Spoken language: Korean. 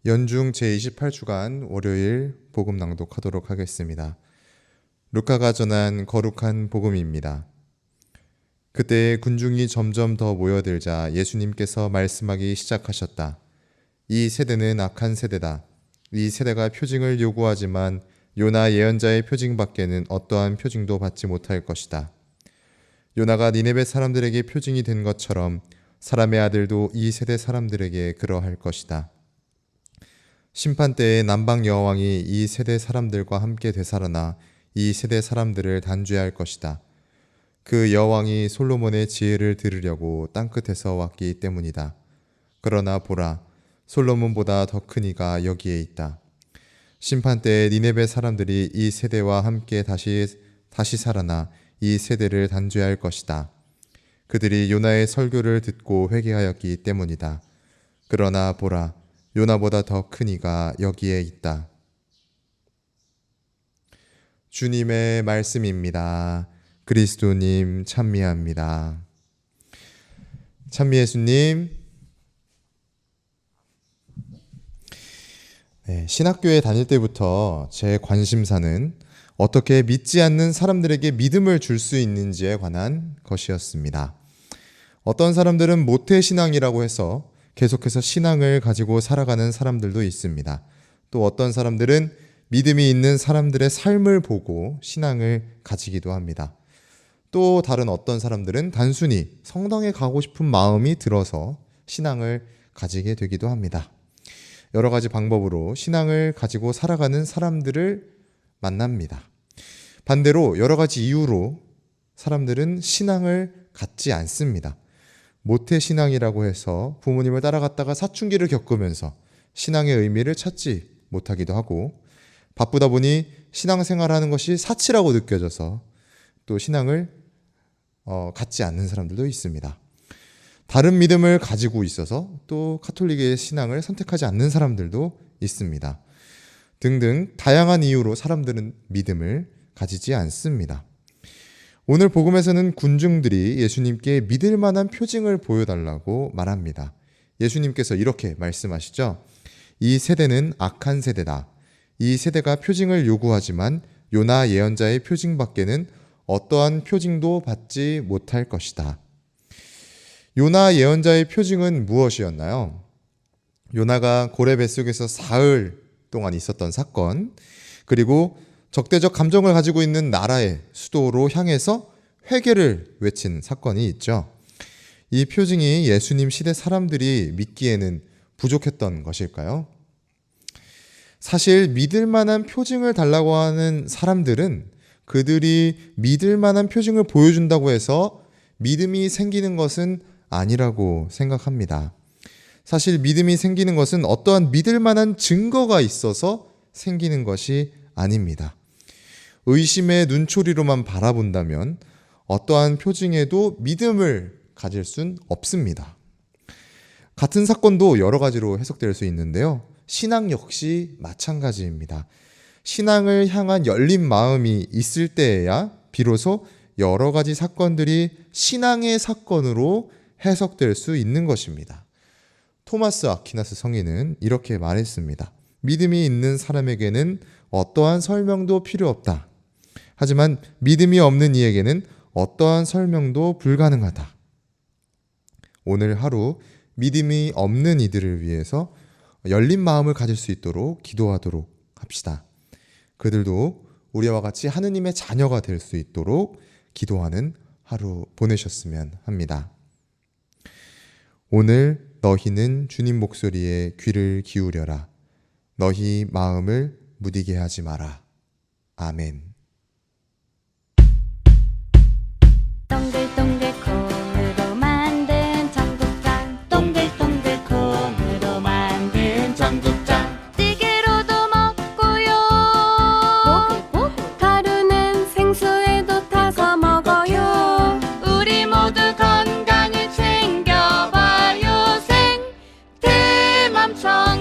연중 제28주간 월요일 복음 낭독하도록 하겠습니다. 루카가 전한 거룩한 복음입니다. 그때 군중이 점점 더 모여들자 예수님께서 말씀하기 시작하셨다. 이 세대는 악한 세대다. 이 세대가 표징을 요구하지만 요나 예언자의 표징밖에는 어떠한 표징도 받지 못할 것이다. 요나가 니네베 사람들에게 표징이 된 것처럼 사람의 아들도 이 세대 사람들에게 그러할 것이다. 심판 때에 남방 여호왕이 이 세대 사람들과 함께 되살아나 이 세대 사람들을 단죄할 것이다. 그 여호왕이 솔로몬의 지혜를 들으려고 땅끝에서 왔기 때문이다. 그러나 보라, 솔로몬보다 더 큰 이가 여기에 있다. 심판 때에 니네베 사람들이 이 세대와 함께 다시 살아나 이 세대를 단죄할 것이다. 그들이 요나의 설교를 듣고 회개하였기 때문이다. 그러나 보라, 요나보다 더 큰 이가 여기에 있다. 주님의 말씀입니다. 그리스도님 찬미합니다. 찬미 예수님. 신학교에 다닐 때부터 제 관심사는 어떻게 믿지 않는 사람들에게 믿음을 줄 수 있는지에 관한 것이었습니다. 어떤 사람들은 모태신앙이라고 해서 계속해서 신앙을 가지고 살아가는 사람들도 있습니다. 또 어떤 사람들은 믿음이 있는 사람들의 삶을 보고 신앙을 가지기도 합니다. 또 다른 어떤 사람들은 단순히 성당에 가고 싶은 마음이 들어서 신앙을 가지게 되기도 합니다. 여러 가지 방법으로 신앙을 가지고 살아가는 사람들을 만납니다. 반대로 여러 가지 이유로 사람들은 신앙을 갖지 않습니다. 모태신앙이라고 해서 부모님을 따라갔다가 사춘기를 겪으면서 신앙의 의미를 찾지 못하기도 하고, 바쁘다 보니 신앙생활하는 것이 사치라고 느껴져서 또 신앙을 갖지 않는 사람들도 있습니다. 다른 믿음을 가지고 있어서 또 가톨릭의 신앙을 선택하지 않는 사람들도 있습니다. 등등 다양한 이유로 사람들은 믿음을 가지지 않습니다. 오늘 복음에서는 군중들이 예수님께 믿을 만한 표징을 보여달라고 말합니다. 예수님께서 이렇게 말씀하시죠. 이 세대는 악한 세대다. 이 세대가 표징을 요구하지만 요나 예언자의 표징밖에는 어떠한 표징도 받지 못할 것이다. 요나 예언자의 표징은 무엇이었나요? 요나가 고래 뱃속에서 사흘 동안 있었던 사건, 그리고 적대적 감정을 가지고 있는 나라의 수도로 향해서 회개를 외친 사건이 있죠. 이 표징이 예수님 시대 사람들이 믿기에는 부족했던 것일까요? 사실 믿을 만한 표징을 달라고 하는 사람들은 그들이 믿을 만한 표징을 보여준다고 해서 믿음이 생기는 것은 아니라고 생각합니다. 사실 믿음이 생기는 것은 어떠한 믿을 만한 증거가 있어서 생기는 것이 아닙니다. 의심의 눈초리로만 바라본다면 어떠한 표징에도 믿음을 가질 순 없습니다. 같은 사건도 여러 가지로 해석될 수 있는데요. 신앙 역시 마찬가지입니다. 신앙을 향한 열린 마음이 있을 때에야 비로소 여러 가지 사건들이 신앙의 사건으로 해석될 수 있는 것입니다. 토마스 아퀴나스 성인은 이렇게 말했습니다. 믿음이 있는 사람에게는 어떠한 설명도 필요 없다. 하지만 믿음이 없는 이에게는 어떠한 설명도 불가능하다. 오늘 하루 믿음이 없는 이들을 위해서 열린 마음을 가질 수 있도록 기도하도록 합시다. 그들도 우리와 같이 하느님의 자녀가 될 수 있도록 기도하는 하루 보내셨으면 합니다. 오늘 너희는 주님 목소리에 귀를 기울여라. 너희 마음을 무디게 하지 마라. 아멘. 동글동글 콩으로 만든 청국장, 동글동글 콩으로 만든 청국장, 찌개로도 먹고요. 가루는 생수에도 타서 먹어요. 우리 모두 건강을 챙겨봐요. 생태맘처럼